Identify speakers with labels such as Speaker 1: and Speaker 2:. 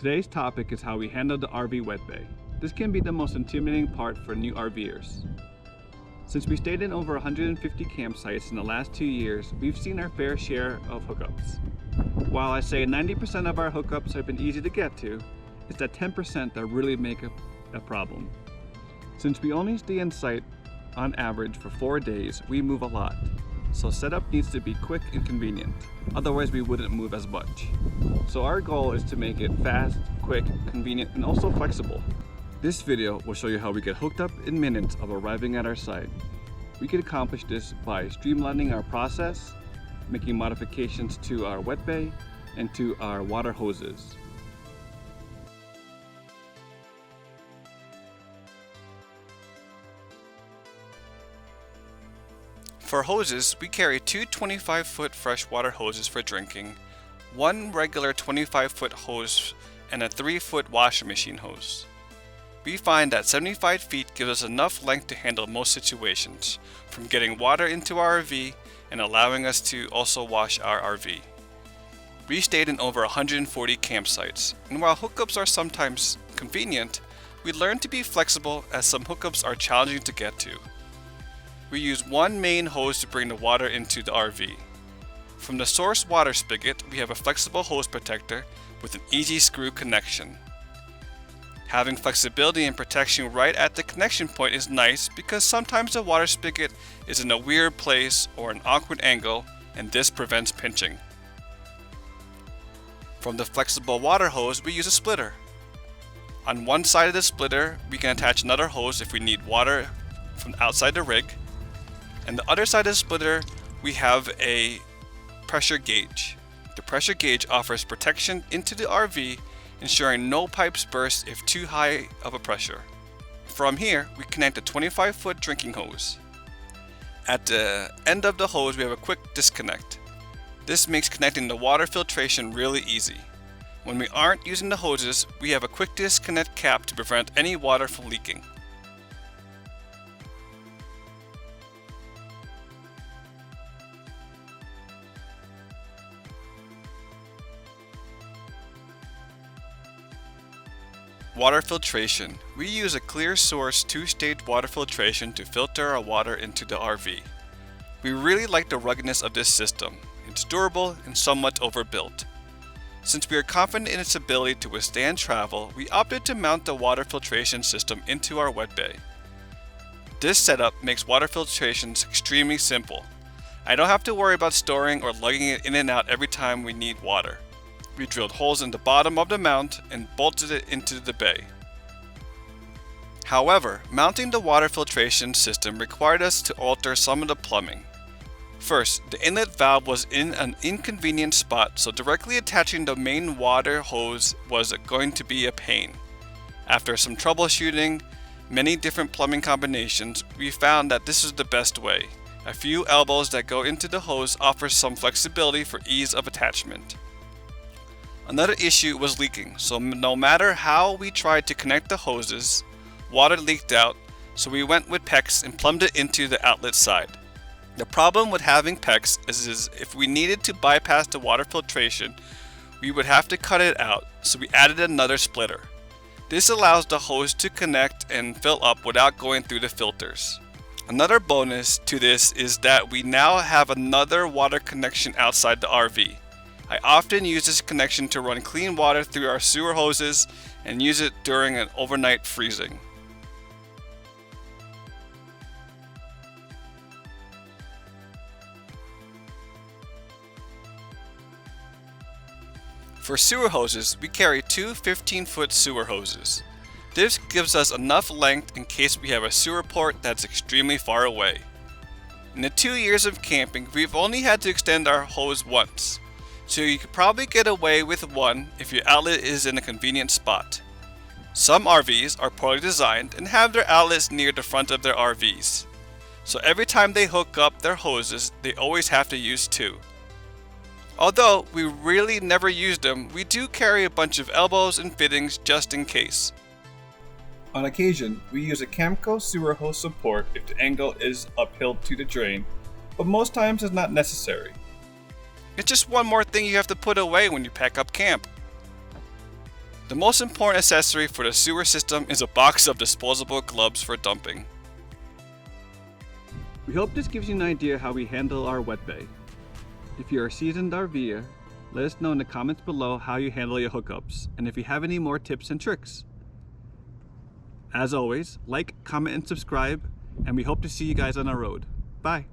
Speaker 1: Today's topic is how we handle the RV wet bay. This can be the most intimidating part for new RVers. Since we stayed in over 150 campsites in the last 2 years, we've seen our fair share of hookups. While I say 90% of our hookups have been easy to get to, it's that 10% that really make a problem. Since we only stay in site on average for 4 days, we move a lot. So setup needs to be quick and convenient, otherwise we wouldn't move as much. So our goal is to make it fast, quick, convenient, and also flexible. This video will show you how we get hooked up in minutes of arriving at our site. We can accomplish this by streamlining our process, making modifications to our wet bay, and to our water hoses.
Speaker 2: For hoses, we carry two 25-foot freshwater hoses for drinking, one regular 25-foot hose, and a 3-foot washing machine hose. We find that 75 feet gives us enough length to handle most situations, from getting water into our RV and allowing us to also wash our RV. We stayed in over 140 campsites, and while hookups are sometimes convenient, we learned to be flexible as some hookups are challenging to get to. We use one main hose to bring the water into the RV. From the source water spigot, we have a flexible hose protector with an easy screw connection. Having flexibility and protection right at the connection point is nice because sometimes the water spigot is in a weird place or an awkward angle, and this prevents pinching. From the flexible water hose, we use a splitter. On one side of the splitter, we can attach another hose if we need water from outside the rig. And the other side of the splitter, we have a pressure gauge. The pressure gauge offers protection into the RV, ensuring no pipes burst if too high of a pressure. From here, we connect a 25-foot drinking hose. At the end of the hose, we have a quick disconnect. This makes connecting the water filtration really easy. When we aren't using the hoses, we have a quick disconnect cap to prevent any water from leaking. Water filtration. We use a clear source 2-stage water filtration to filter our water into the RV. We really like the ruggedness of this system. It's durable and somewhat overbuilt. Since we are confident in its ability to withstand travel, we opted to mount the water filtration system into our wet bay. This setup makes water filtration extremely simple. I don't have to worry about storing or lugging it in and out every time we need water. We drilled holes in the bottom of the mount and bolted it into the bay. However, mounting the water filtration system required us to alter some of the plumbing. First, the inlet valve was in an inconvenient spot, so directly attaching the main water hose was going to be a pain. After some troubleshooting, many different plumbing combinations, we found that this is the best way. A few elbows that go into the hose offer some flexibility for ease of attachment. Another issue was leaking, so no matter how we tried to connect the hoses, water leaked out, so we went with PEX and plumbed it into the outlet side. The problem with having PEX is if we needed to bypass the water filtration, we would have to cut it out, so we added another splitter. This allows the hose to connect and fill up without going through the filters. Another bonus to this is that we now have another water connection outside the RV. I often use this connection to run clean water through our sewer hoses and use it during an overnight freezing. For sewer hoses, we carry two 15-foot sewer hoses. This gives us enough length in case we have a sewer port that's extremely far away. In the 2 years of camping, we've only had to extend our hose once. So you could probably get away with one if your outlet is in a convenient spot. Some RVs are poorly designed and have their outlets near the front of their RVs. So every time they hook up their hoses, they always have to use two. Although we really never use them, we do carry a bunch of elbows and fittings just in case.
Speaker 1: On occasion, we use a Camco sewer hose support if the angle is uphill to the drain, but most times it's not necessary.
Speaker 2: It's just one more thing you have to put away when you pack up camp. The most important accessory for the sewer system is a box of disposable gloves for dumping.
Speaker 1: We hope this gives you an idea how we handle our wet bay. If you're a seasoned RVer, let us know in the comments below how you handle your hookups and if you have any more tips and tricks. As always, like, comment, and subscribe, and we hope to see you guys on our road. Bye!